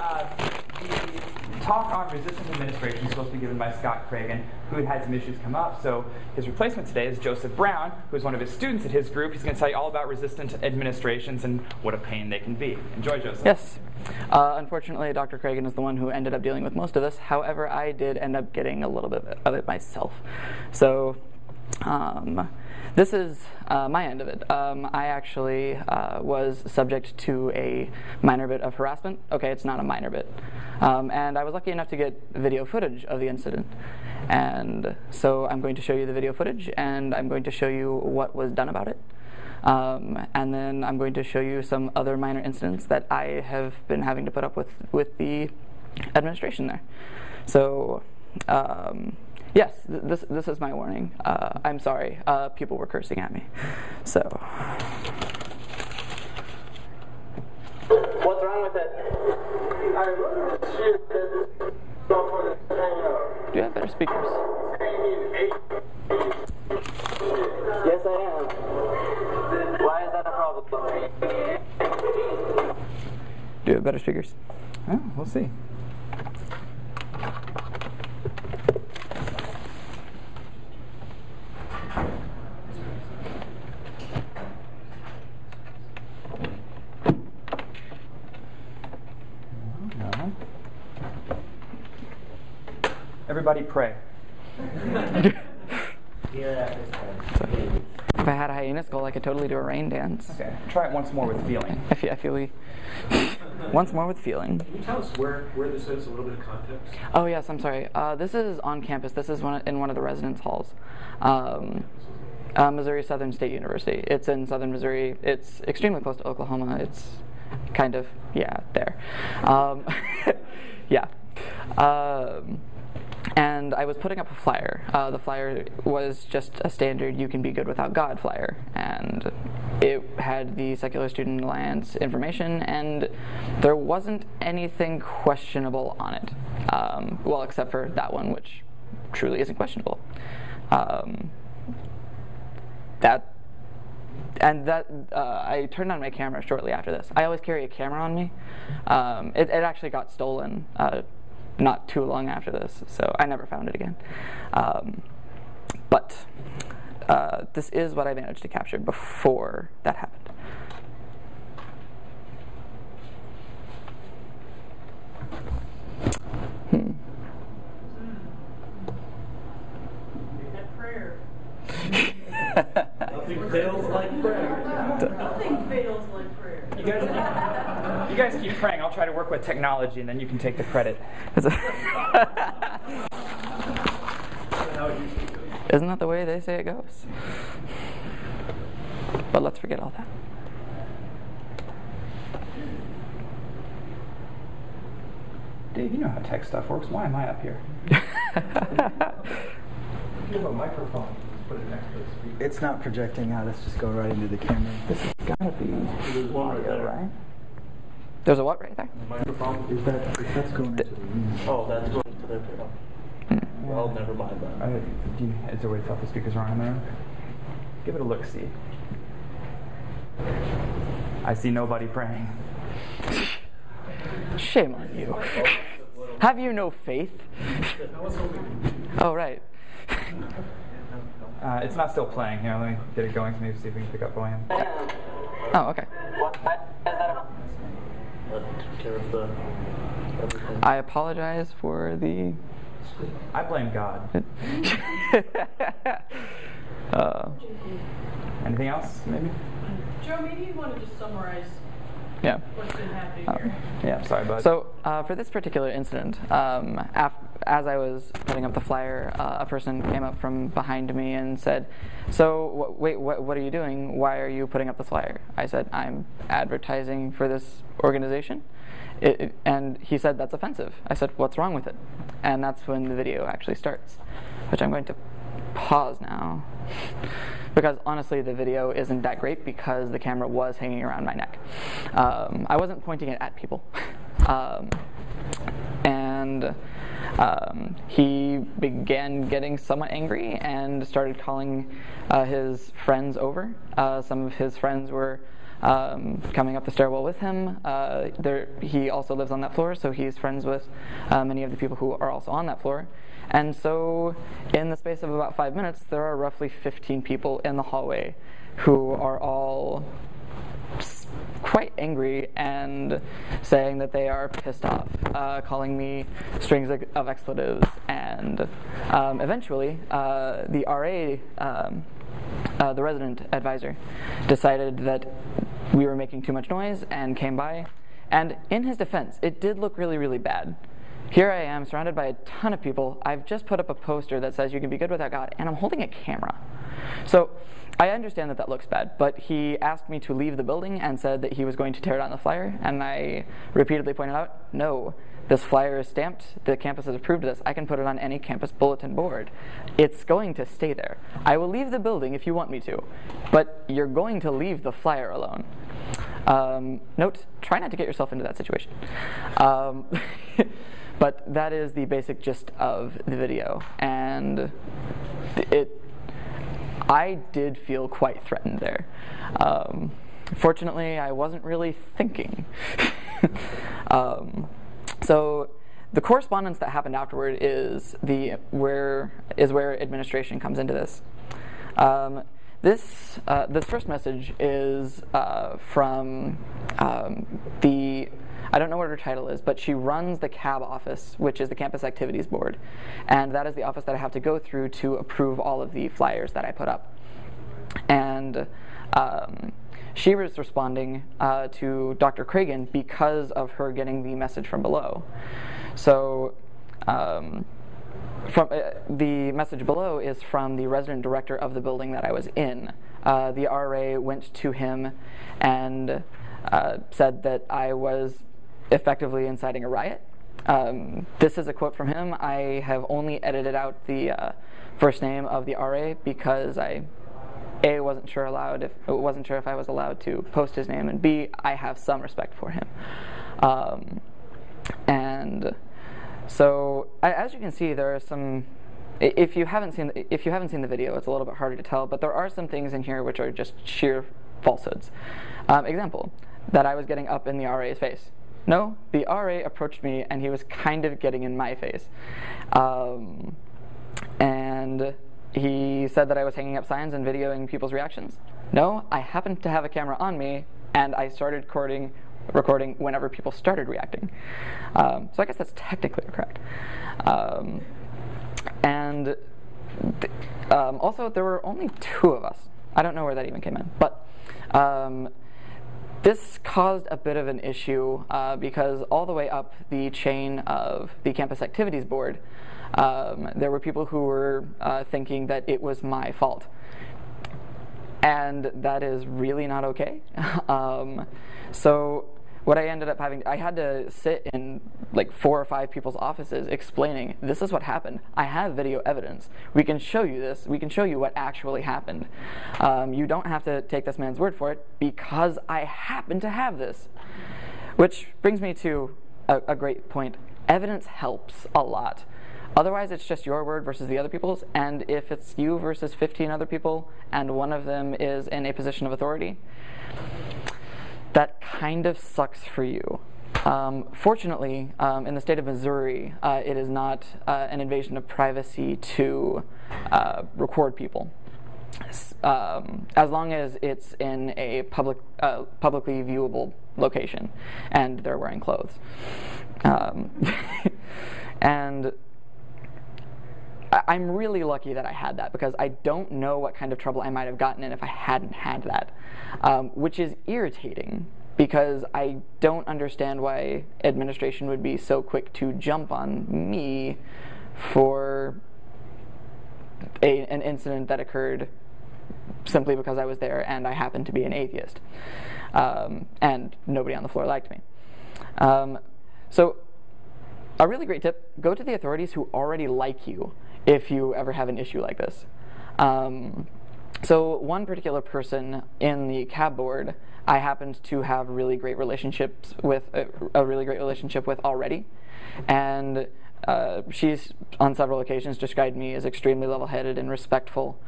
the talk on resistance administration is supposed to be given by Scott Cragen, who had some issues come up. So his replacement today is Joseph Brown, who is one of his students at his group. He's going to tell you all about resistant administrations and what a pain they can be. Enjoy, Joseph. Yes. Unfortunately, Dr. Cragen is the one who ended up dealing with most of this. However, I did end up getting a little bit of it myself. So this is my end of it. I actually was subject to a minor bit of harassment. Okay, it's not a minor bit. And I was lucky enough to get video footage of the incident. And so I'm going to show you the video footage, and I'm going to show you what was done about it. And then I'm going to show you some other minor incidents that I have been having to put up with the administration there. So, yes, this is my warning. I'm sorry. People were cursing at me. So. What's wrong with it? Do you have better speakers? Yes, I am. Why is that a problem? Do you have better speakers? Oh, we'll see. Everybody pray. If I had a hyena skull, I could totally do a rain dance. Okay, try it once more with feeling. I feel once more with feeling. Can you tell us where this is, a little bit of context? Oh yes, I'm sorry. This is on campus. This is in one of the residence halls. Missouri Southern State University. It's in southern Missouri. It's extremely close to Oklahoma. It's kind of, yeah, there. Yeah. And I was putting up a flyer. The flyer was just a standard "You can be good without God" flyer, and it had the Secular Student Alliance information, and there wasn't anything questionable on it. Well, except for that one, which truly isn't questionable. I turned on my camera shortly after this. I always carry a camera on me. It actually got stolen not too long after this, so I never found it again. But this is what I managed to capture before that happened. Prayer. Nothing fails like prayer. Nothing fails like prayer. You guys keep praying. I'll try to work with technology, and then you can take the credit. Isn't that the way they say it goes? But let's forget all that. Dave, you know how tech stuff works. Why am I up here? You have a microphone. Put it next to the speaker. It's not projecting out. Let's just go right into the camera. This has got to be There's one right there. right? There's a what right there? The microphone. That's going into the room. Oh, that's going to their panel. Well, never mind that. Is there a way to tell if the speakers are on in the room? Give it a look-see. I see nobody praying. Shame on you. Have you no faith? Oh, right. It's not still playing. Here, let me get it going. Maybe see if we can pick up volume. Oh, okay. Take care of the everything. I apologize for the... I blame God. Anything else, maybe? Joe, maybe you want to just summarize Yeah. what's been happening here. Yeah, sorry, bud. So for this particular incident, as I was putting up the flyer, a person came up from behind me and said, "So wait, what are you doing? Why are you putting up the flyer?" I said, "I'm advertising for this organization." And he said, "That's offensive." I said, "What's wrong with it?" And that's when the video actually starts, which I'm going to pause now. Because honestly, the video isn't that great because the camera was hanging around my neck. I wasn't pointing it at people. He began getting somewhat angry and started calling his friends over. Some of his friends were coming up the stairwell with him. He also lives on that floor, so he's friends with many of the people who are also on that floor. And so in the space of about 5 minutes, there are roughly 15 people in the hallway who are all quite angry and saying that they are pissed off, calling me strings of expletives, and eventually the RA, the resident advisor, decided that we were making too much noise and came by. And in his defense, it did look really, really bad. Here I am, surrounded by a ton of people. I've just put up a poster that says you can be good without God, and I'm holding a camera. So I understand that that looks bad, but he asked me to leave the building and said that he was going to tear down the flyer, and I repeatedly pointed out, no, this flyer is stamped, the campus has approved this, I can put it on any campus bulletin board. It's going to stay there. I will leave the building if you want me to, but you're going to leave the flyer alone. Note, try not to get yourself into that situation. But that is the basic gist of the video, and I did feel quite threatened there. Fortunately, I wasn't really thinking. So the correspondence that happened afterward is where administration comes into this. This first message is from I don't know what her title is, but she runs the CAB office, which is the Campus Activities Board. And that is the office that I have to go through to approve all of the flyers that I put up. And she was responding to Dr. Cragen because of her getting the message from below. So the message below is from the resident director of the building that I was in. The RA went to him and said that I was effectively inciting a riot. This is a quote from him. I have only edited out the first name of the RA because I wasn't sure if I was allowed to post his name, and B, I have some respect for him. And so, as you can see, there are some. If you haven't seen the video, it's a little bit harder to tell, but there are some things in here which are just sheer falsehoods. Example, that I was getting up in the RA's face. No, the RA approached me and he was kind of getting in my face. And he said that I was hanging up signs and videoing people's reactions. No, I happened to have a camera on me and I started recording whenever people started reacting. So I guess that's technically correct. Also, there were only 2 of us. I don't know where that even came in, but this caused a bit of an issue because all the way up the chain of the Campus Activities Board, there were people who were thinking that it was my fault. And that is really not okay. So what I ended up I had to sit in like 4 or 5 people's offices explaining, this is what happened. I have video evidence. We can show you this. We can show you what actually happened. You don't have to take this man's word for it because I happen to have this. Which brings me to a great point. Evidence helps a lot. Otherwise, it's just your word versus the other people's, and if it's you versus 15 other people, and one of them is in a position of authority, that kind of sucks for you. Fortunately, in the state of Missouri, it is not an invasion of privacy to record people, as long as it's in a publicly viewable location, and they're wearing clothes. And I'm really lucky that I had that, because I don't know what kind of trouble I might have gotten in if I hadn't had that, which is irritating, because I don't understand why administration would be so quick to jump on me for an incident that occurred simply because I was there and I happened to be an atheist, and nobody on the floor liked me. So a really great tip, go to the authorities who already like you if you ever have an issue like this. So one particular person in the CAB board, I happened to have really great relationships with, a really great relationship with already, and she's on several occasions described me as extremely level-headed and respectful.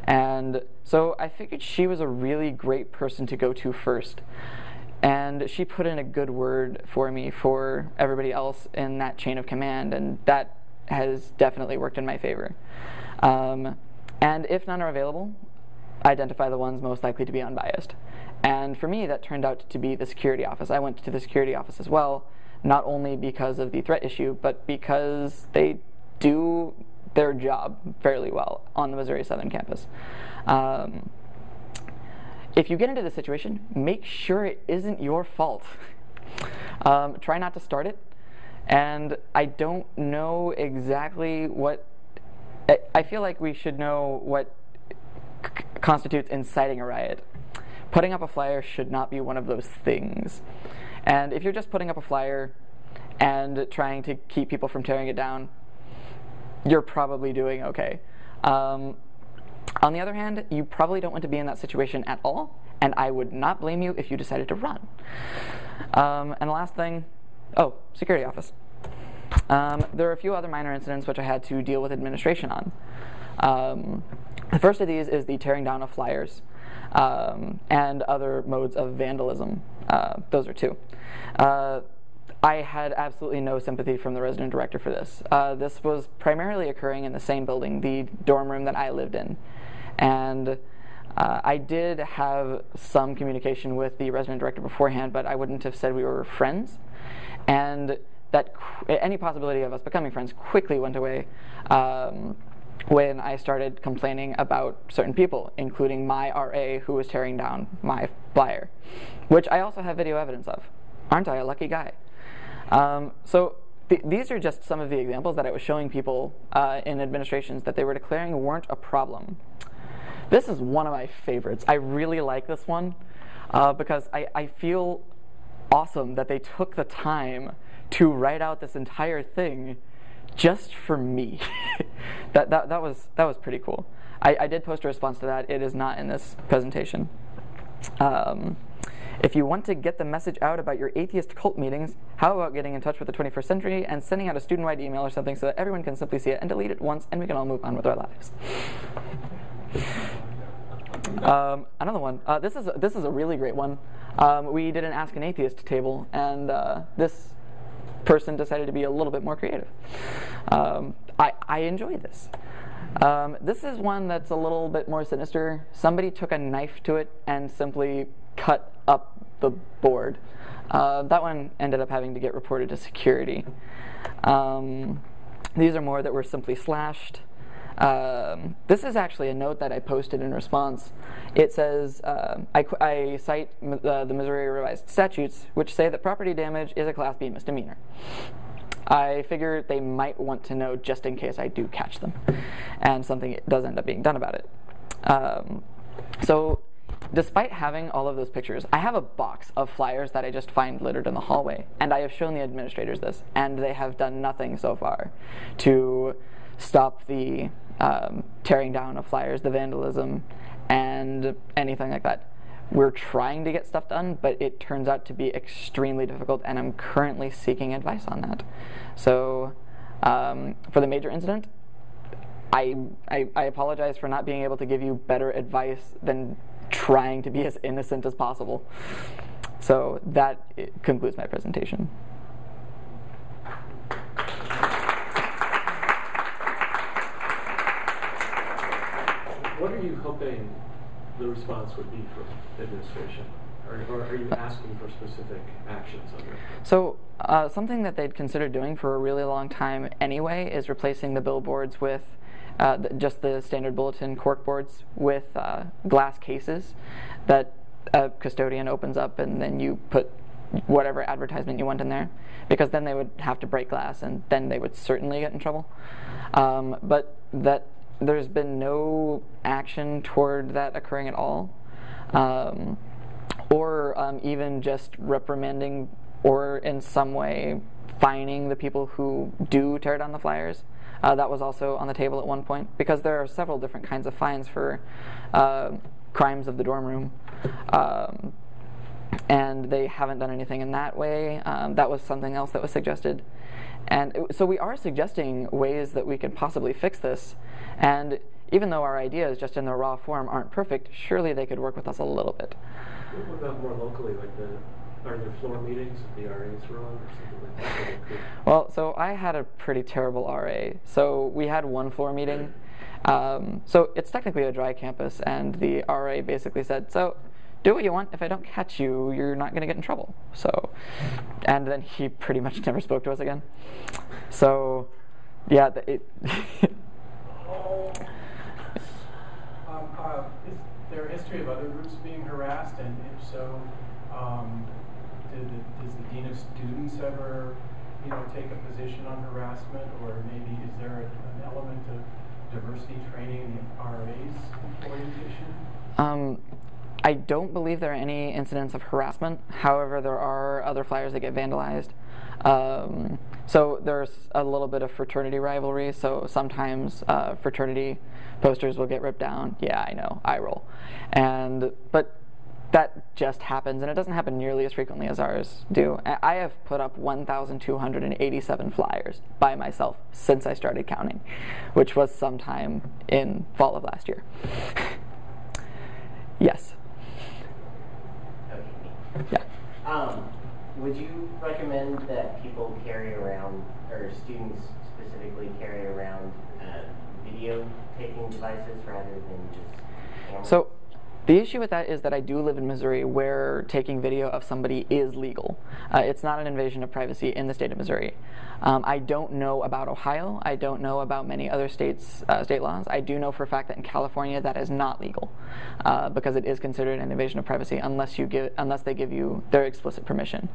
And so I figured she was a really great person to go to first. And she put in a good word for me for everybody else in that chain of command, and that has definitely worked in my favor. And if none are available, identify the ones most likely to be unbiased. And for me, that turned out to be the security office. I went to the security office as well, not only because of the threat issue, but because they do their job fairly well on the Missouri Southern campus. If you get into this situation, make sure it isn't your fault. Try not to start it. And I don't know exactly what... I feel like we should know what constitutes inciting a riot. Putting up a flyer should not be one of those things. And if you're just putting up a flyer and trying to keep people from tearing it down, you're probably doing okay. On the other hand, you probably don't want to be in that situation at all, and I would not blame you if you decided to run. And the last thing, security office. There are a few other minor incidents which I had to deal with administration on. The first of these is the tearing down of flyers and other modes of vandalism. Those are two. I had absolutely no sympathy from the resident director for this. This was primarily occurring in the same building, the dorm room that I lived in. And I did have some communication with the resident director beforehand, but I wouldn't have said we were friends. And that any possibility of us becoming friends quickly went away when I started complaining about certain people, including my RA who was tearing down my flyer, which I also have video evidence of. Aren't I a lucky guy? So these are just some of the examples that I was showing people in administrations that they were declaring weren't a problem. This is one of my favorites. I really like this one because I feel awesome that they took the time to write out this entire thing just for me. that was pretty cool. I did post a response to that. It is not in this presentation. If you want to get the message out about your atheist cult meetings, how about getting in touch with the 21st century and sending out a student-wide email or something so that everyone can simply see it and delete it once and we can all move on with our lives. Another one. This is a really great one. We did an Ask an Atheist table, and this person decided to be a little bit more creative. I enjoy this. This is one that's a little bit more sinister. Somebody took a knife to it and simply cut up the board. That one ended up having to get reported to security. These are more that were simply slashed. This is actually a note that I posted in response. It says, I cite the Missouri Revised Statutes, which say that property damage is a Class B misdemeanor. I figure they might want to know just in case I do catch them, and something does end up being done about it. So, despite having all of those pictures, I have a box of flyers that I just find littered in the hallway, and I have shown the administrators this, and they have done nothing so far to stop the tearing down of flyers, the vandalism, and anything like that. We're trying to get stuff done, but it turns out to be extremely difficult, and I'm currently seeking advice on that. So, for the major incident, I apologize for not being able to give you better advice than trying to be as innocent as possible. So that concludes my presentation. What are you hoping the response would be from the administration? Or are you asking for specific actions under it? So something that they'd considered doing for a really long time anyway is replacing the billboards with just the standard bulletin cork boards with glass cases that a custodian opens up, and then you put whatever advertisement you want in there, because then they would have to break glass, and then they would certainly get in trouble. But that there's been no action toward that occurring at all, or even just reprimanding or in some way fining the people who do tear down the flyers. That was also on the table at one point, because there are several different kinds of fines for crimes of the dorm room. And and they haven't done anything in that way. That was something else that was suggested. And so we are suggesting ways that we could possibly fix this, and even though our ideas just in their raw form aren't perfect, surely they could work with us a little bit. What about more locally, like are there floor meetings if the RAs were on or something like that? Well, so I had a pretty terrible RA. So we had one floor meeting. So it's technically a dry campus, and the RA basically said, so do what you want. If I don't catch you, you're not going to get in trouble. So, and then he pretty much never spoke to us again. So, yeah, Is there a history of other groups being harassed, and if so, does the dean of students ever, take a position on harassment, or maybe is there an element of diversity training in the RA's orientation? I don't believe there are any incidents of harassment. However, there are other flyers that get vandalized. So there's a little bit of fraternity rivalry. So sometimes fraternity posters will get ripped down. Yeah, I know, eye roll. But that just happens, and it doesn't happen nearly as frequently as ours do. I have put up 1,287 flyers by myself since I started counting, which was sometime in fall of last year. Yes. Okay. Yeah. Would you recommend that people carry around, or students specifically carry around, video taking devices rather than just cameras? So the issue with that is that I do live in Missouri, where taking video of somebody is legal. It's not an invasion of privacy in the state of Missouri. I don't know about Ohio. I don't know about many other states' state laws. I do know for a fact that in California that is not legal, because it is considered an invasion of privacy unless they give you their explicit permission.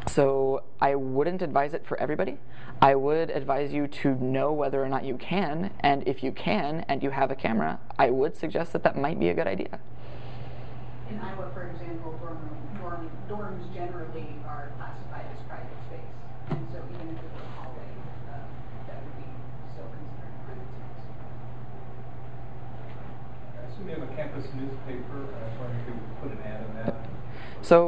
So I wouldn't advise it for everybody. I would advise you to know whether or not you can, and if you can and you have a camera, I would suggest that might be a good idea. In Iowa, for example, dorms generally are classified as private space, and so even if it were a hallway, that would be still considered private space. I assume you have a campus newspaper. I was wondering if you would put an ad in that. So,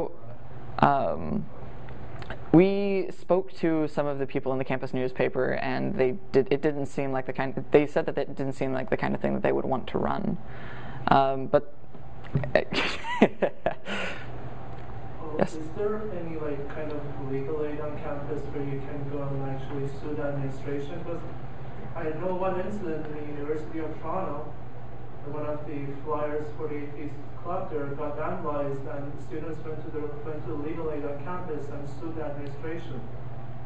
we spoke to some of the people in the campus newspaper, and it didn't seem like they said that it didn't seem like the kind of thing that they would want to run. But yes. Is there any kind of legal aid on campus where you can go and actually sue the administration? Because I know one incident in the University of Toronto, one of the flyers for the Atheist Club there got vandalized, and students went to the legal aid on campus and sued the administration.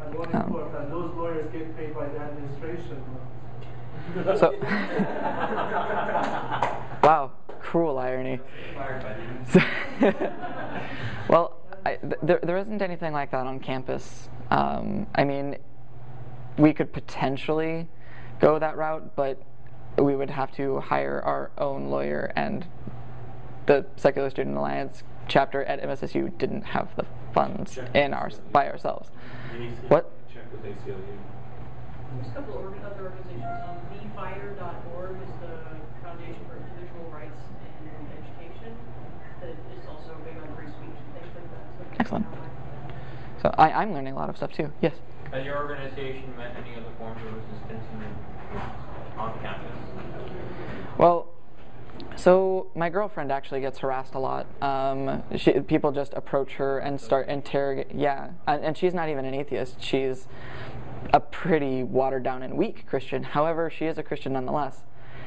And one in court, and those lawyers get paid by the administration. So, wow, cruel irony. Well, there isn't anything like that on campus. I mean, we could potentially go that route, but we would have to hire our own lawyer, and the Secular Student Alliance chapter at MSSU didn't have the funds by ourselves. What? Check with ACLU. There's a couple of other organizations. BeFire.org is the Foundation for Individual Rights and Education that is also big on free speech and things like that. So excellent. So I'm learning a lot of stuff too. Yes? Has your organization met any other forms of resistance on campus? Well, so my girlfriend actually gets harassed a lot. People just approach her and start interrogate. Yeah, and she's not even an atheist. She's a pretty watered down and weak Christian. However, she is a Christian nonetheless.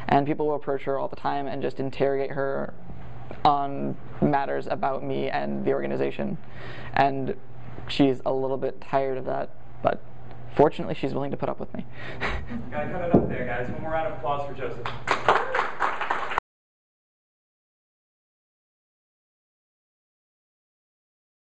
And people will approach her all the time and just interrogate her on matters about me and the organization. And she's a little bit tired of that, but fortunately she's willing to put up with me. Gotta cut it up there, guys. One more round of applause for Joseph.